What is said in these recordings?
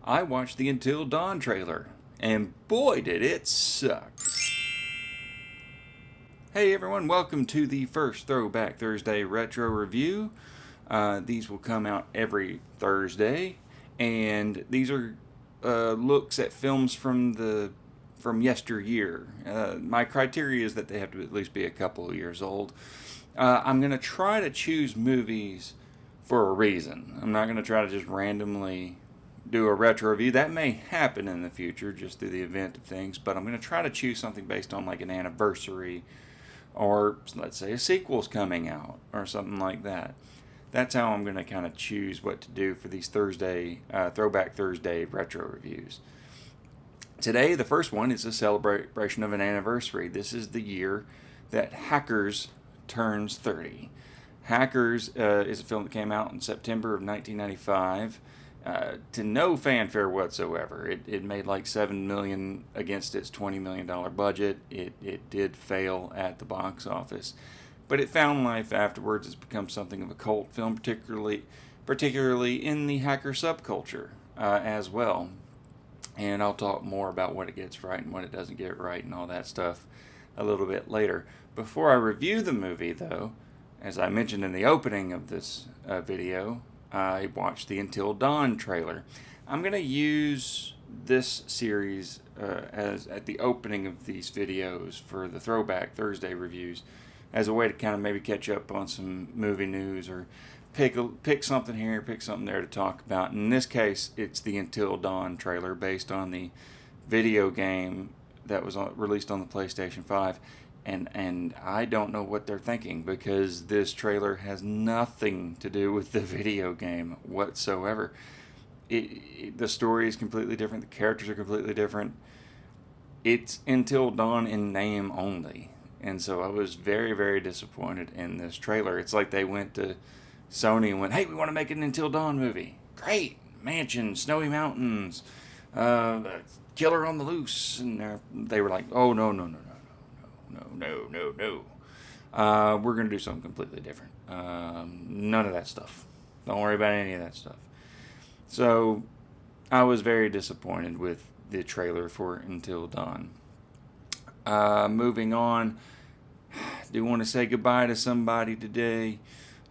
I watched the Until Dawn trailer, and boy did it suck. Hey everyone, welcome to the first Throwback Thursday Retro Review. These will come out every Thursday, and these are looks at films from yesteryear. My criteria is that they have to at least be a couple of years old. I'm going to try to choose movies for a reason. I'm not going to try to just randomly do a retro review. That may happen in the future just through the event of things, but I'm going to try to choose something based on like an anniversary, or let's say a sequel's coming out or something like that. That's how I'm going to kind of choose what to do for these Throwback Thursday retro reviews. Today, the first one is a celebration of an anniversary. This is the year that Hackers turns 30. Hackers is a film that came out in September of 1995. To no fanfare whatsoever. It made like $7 million against its $20 million budget. It did fail at the box office, but it found life afterwards. It's become something of a cult film, particularly in the hacker subculture as well. And I'll talk more about what it gets right and what it doesn't get right and all that stuff a little bit later. Before I review the movie, though, as I mentioned in the opening of this video, I watched the Until Dawn trailer. I'm going to use this series as at the opening of these videos for the Throwback Thursday reviews as a way to kind of maybe catch up on some movie news or pick something here, pick something there to talk about. In this case, it's the Until Dawn trailer based on the video game that was released on the PlayStation 5. And I don't know what they're thinking, because this trailer has nothing to do with the video game whatsoever. The story is completely different. The characters are completely different. It's Until Dawn in name only. And so I was very, very disappointed in this trailer. It's like they went to Sony and went, hey, we want to make an Until Dawn movie. Great. Mansion, snowy mountains, killer on the loose. And they were like, oh, no. We're going to do something completely different. None of that stuff. Don't worry about any of that stuff. So I was very disappointed with the trailer for Until Dawn. Moving on, I do want to say goodbye to somebody today.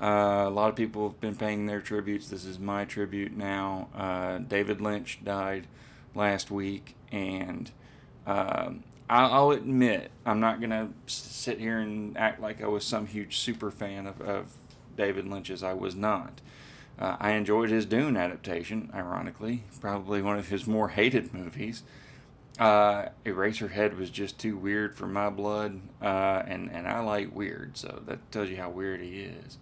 A lot of people have been paying their tributes. This is my tribute now. David Lynch died last week, and I'll admit, I'm not going to sit here and act like I was some huge super fan of David Lynch's. I was not. I enjoyed his Dune adaptation, ironically. Probably one of his more hated movies. Eraserhead was just too weird for my blood, and I like weird, so that tells you how weird he is.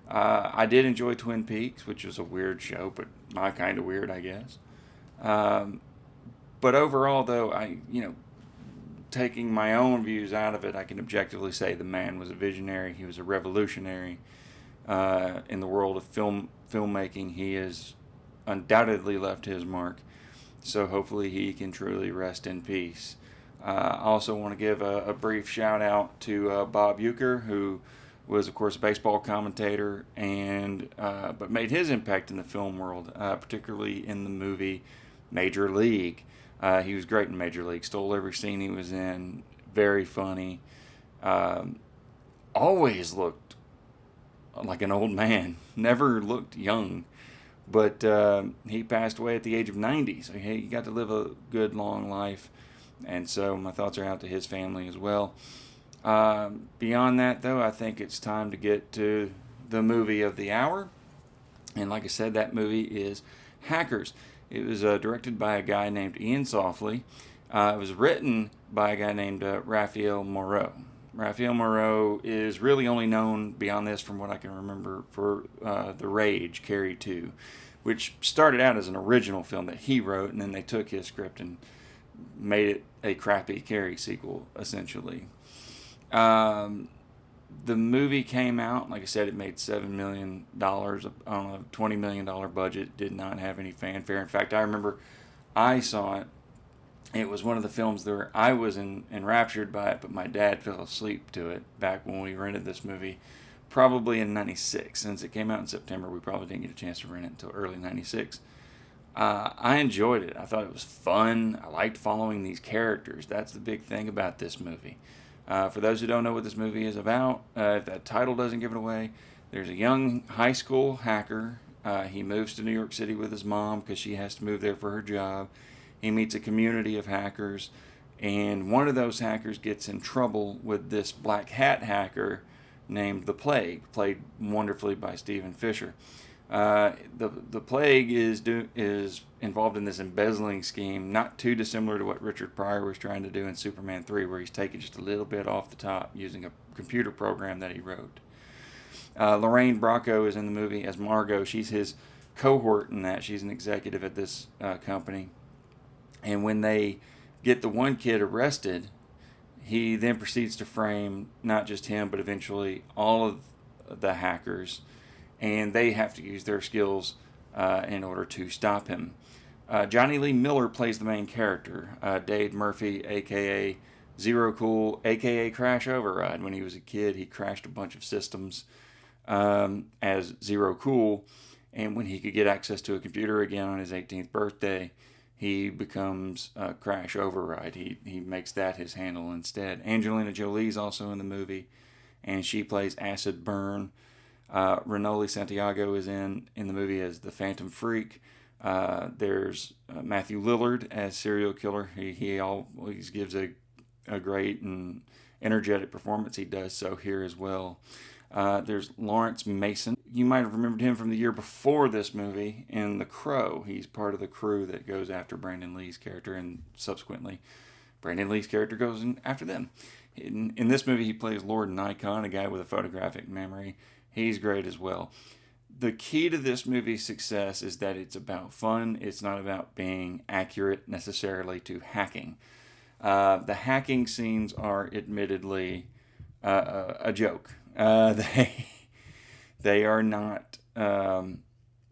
I did enjoy Twin Peaks, which was a weird show, but my kind of weird, I guess. But overall, though, taking my own views out of it, I can objectively say the man was a visionary. He was a revolutionary in the world of filmmaking. He has undoubtedly left his mark, so hopefully he can truly rest in peace. I also want to give a brief shout out to Bob Uecker, who was, of course, a baseball commentator, but made his impact in the film world, particularly in the movie Major League. He was great in Major League. Stole every scene he was in. Very funny. Always looked like an old man. Never looked young. But he passed away at the age of 90. So he got to live a good, long life. And so my thoughts are out to his family as well. Beyond that, though, I think it's time to get to the movie of the hour. And like I said, that movie is Hackers. It was directed by a guy named Ian Softly. It was written by a guy named Raphael Moreau. Raphael Moreau is really only known beyond this, from what I can remember, for The Rage, Carrie 2, which started out as an original film that he wrote, and then they took his script and made it a crappy Carrie sequel, essentially. The movie came out, like I said, it made $7 million on a $20 million budget. Did not have any fanfare. In fact, I remember I saw it. It was one of the films where I was enraptured by it, but my dad fell asleep to it back when we rented this movie, probably in '96. Since it came out in September, we probably didn't get a chance to rent it until early '96. I enjoyed it. I thought it was fun. I liked following these characters. That's the big thing about this movie. For those who don't know what this movie is about, if that title doesn't give it away, there's a young high school hacker. He moves to New York City with his mom because she has to move there for her job. He meets a community of hackers, and one of those hackers gets in trouble with this black hat hacker named the Plague, played wonderfully by Stephen Fisher. The Plague is involved in this embezzling scheme, not too dissimilar to what Richard Pryor was trying to do in Superman 3, where he's taking just a little bit off the top using a computer program that he wrote. Lorraine Bracco is in the movie as Margot. She's his cohort in that. She's an executive at this company. And when they get the one kid arrested, he then proceeds to frame not just him, but eventually all of the hackers, and they have to use their skills in order to stop him. Johnny Lee Miller plays the main character, Dade Murphy, aka Zero Cool, aka Crash Override. When he was a kid, he crashed a bunch of systems as Zero Cool, and when he could get access to a computer again on his 18th birthday, he becomes Crash Override. He makes that his handle instead. Angelina Jolie's also in the movie, and she plays Acid Burn. Renoli Santiago is in the movie as the Phantom Freak. There's Matthew Lillard as serial killer. He always gives a great and energetic performance. He does so here as well. There's Lawrence Mason. You might have remembered him from the year before this movie in The Crow. He's part of the crew that goes after Brandon Lee's character, and subsequently Brandon Lee's character goes in after them. In this movie, he plays Lord Nikon, a guy with a photographic memory. He's great as well. The key to this movie's success is that it's about fun. It's not about being accurate necessarily to hacking. The hacking scenes are admittedly a joke. They are not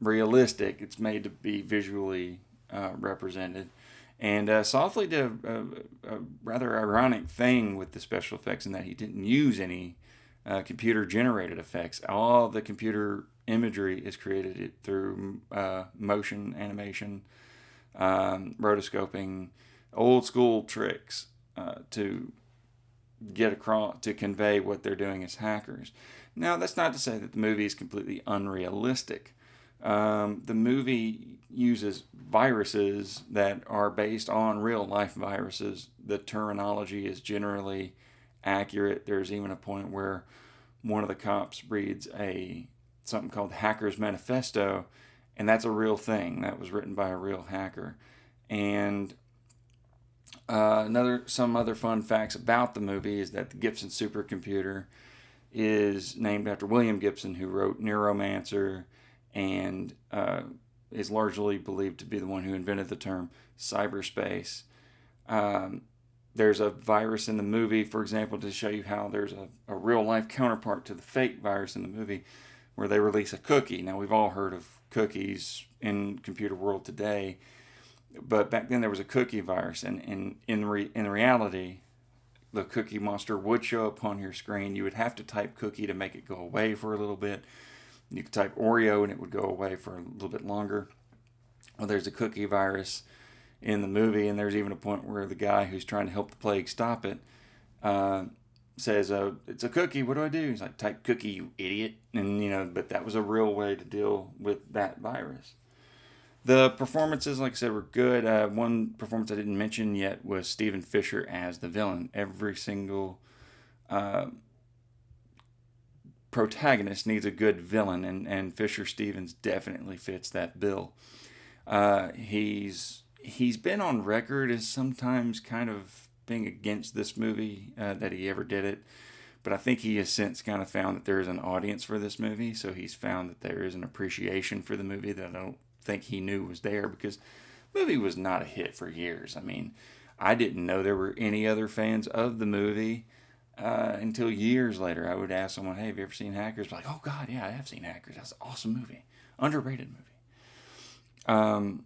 realistic. It's made to be visually represented. And Softly did a rather ironic thing with the special effects in that he didn't use any computer-generated effects. All the computer imagery is created through motion animation, rotoscoping, old-school tricks to get across, to convey what they're doing as hackers. Now, that's not to say that the movie is completely unrealistic. The movie uses viruses that are based on real-life viruses. The terminology is generally accurate. There's even a point where one of the cops reads something called Hacker's Manifesto, and that's a real thing. That was written by a real hacker. And some other fun facts about the movie is that the Gibson supercomputer is named after William Gibson, who wrote Neuromancer, and is largely believed to be the one who invented the term cyberspace. There's a virus in the movie, for example, to show you how there's a real-life counterpart to the fake virus in the movie, where they release a cookie. Now, we've all heard of cookies in computer world today, but back then there was a cookie virus, and in reality, the Cookie Monster would show up on your screen. You would have to type cookie to make it go away for a little bit. You could type Oreo and it would go away for a little bit longer. Well, there's a cookie virus in the movie, and there's even a point where the guy who's trying to help the plague stop it says, it's a cookie, what do I do? He's like, type cookie, you idiot. And, but that was a real way to deal with that virus. The performances, like I said, were good. One performance I didn't mention yet was Stephen Fisher as the villain. Every single protagonist needs a good villain, and Fisher Stevens definitely fits that bill. He's been on record as sometimes kind of being against this movie, that he ever did it. But I think he has since kind of found that there is an audience for this movie, so he's found that there is an appreciation for the movie that I don't think he knew was there, because the movie was not a hit for years. I mean, I didn't know there were any other fans of the movie until years later. I would ask someone, hey, have you ever seen Hackers? Like, oh God, yeah, I have seen Hackers. That's an awesome movie. Underrated movie.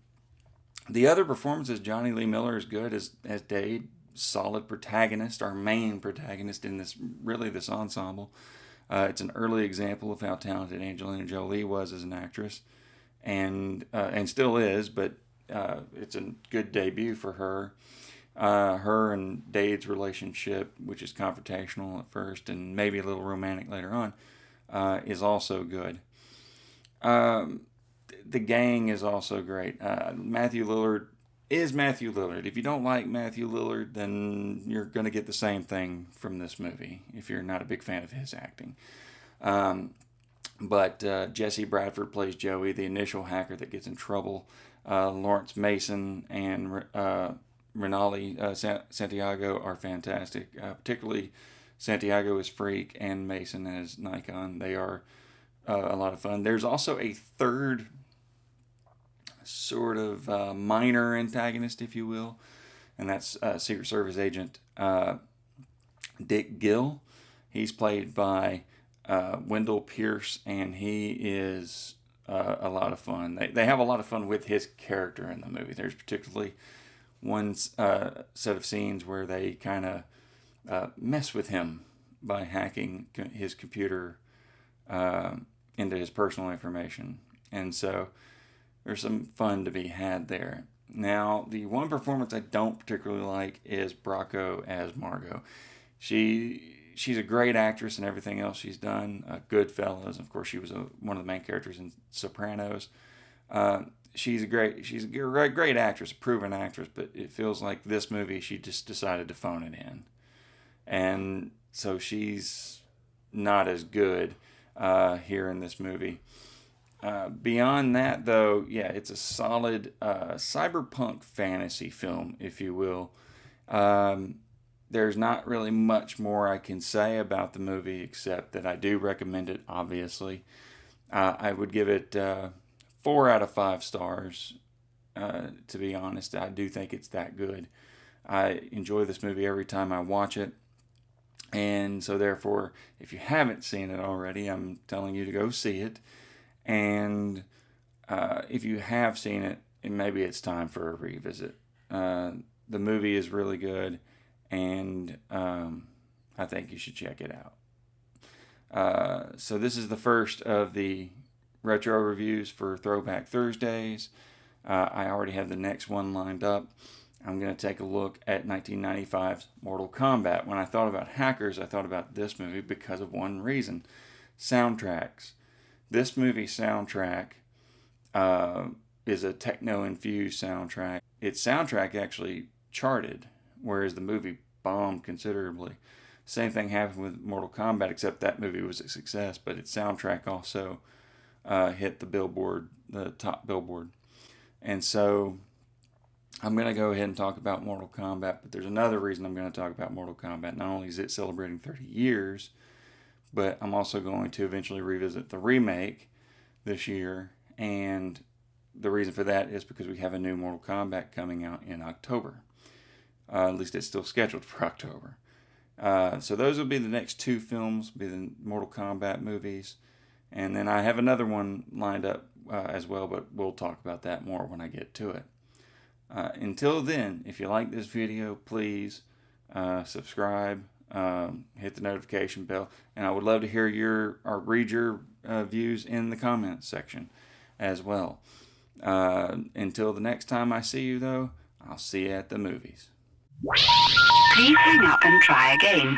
The other performances, Johnny Lee Miller is good as Dade, solid protagonist, our main protagonist in this ensemble. It's an early example of how talented Angelina Jolie was as an actress, and still is, but it's a good debut for her. Her and Dade's relationship, which is confrontational at first and maybe a little romantic later on, is also good. The gang is also great. Matthew Lillard is Matthew Lillard. If you don't like Matthew Lillard, then you're going to get the same thing from this movie if you're not a big fan of his acting. But Jesse Bradford plays Joey, the initial hacker that gets in trouble. Lawrence Mason and Renali Santiago are fantastic. Particularly Santiago as Freak and Mason as Nikon. They are a lot of fun. There's also a third sort of minor antagonist, if you will, and that's Secret Service agent Dick Gill. He's played by Wendell Pierce, and he is a lot of fun. They have a lot of fun with his character in the movie. There's particularly one set of scenes where they kind of mess with him by hacking his computer into his personal information. And so there's some fun to be had there. Now, the one performance I don't particularly like is Bracco as Margot. She's a great actress in everything else she's done. Goodfellas, of course, she was one of the main characters in Sopranos. She's a great actress, a proven actress, but it feels like this movie she just decided to phone it in, and so she's not as good here in this movie. Beyond that, though, yeah, it's a solid cyberpunk fantasy film, if you will. There's not really much more I can say about the movie except that I do recommend it, obviously. I would give it 4 out of 5 stars, to be honest. I do think it's that good. I enjoy this movie every time I watch it. And so therefore, if you haven't seen it already, I'm telling you to go see it. And if you have seen it, maybe it's time for a revisit. The movie is really good, and I think you should check it out. So this is the first of the retro reviews for Throwback Thursdays. I already have the next one lined up. I'm going to take a look at 1995's Mortal Kombat. When I thought about hackers, I thought about this movie because of one reason: soundtracks. This movie soundtrack is a techno-infused soundtrack. Its soundtrack actually charted, whereas the movie bombed considerably. Same thing happened with Mortal Kombat, except that movie was a success, but its soundtrack also hit the top Billboard. And so I'm going to go ahead and talk about Mortal Kombat, but there's another reason I'm going to talk about Mortal Kombat. Not only is it celebrating 30 years, but I'm also going to eventually revisit the remake this year, and the reason for that is because we have a new Mortal Kombat coming out in October. At least it's still scheduled for October. So those will be the next 2 films, be the Mortal Kombat movies, and then I have another one lined up as well, but we'll talk about that more when I get to it. Until then, if you like this video, please subscribe, hit the notification bell, and I would love to hear read your views in the comments section as well. Until the next time I see you, though, I'll see you at the movies. Please hang up and try again.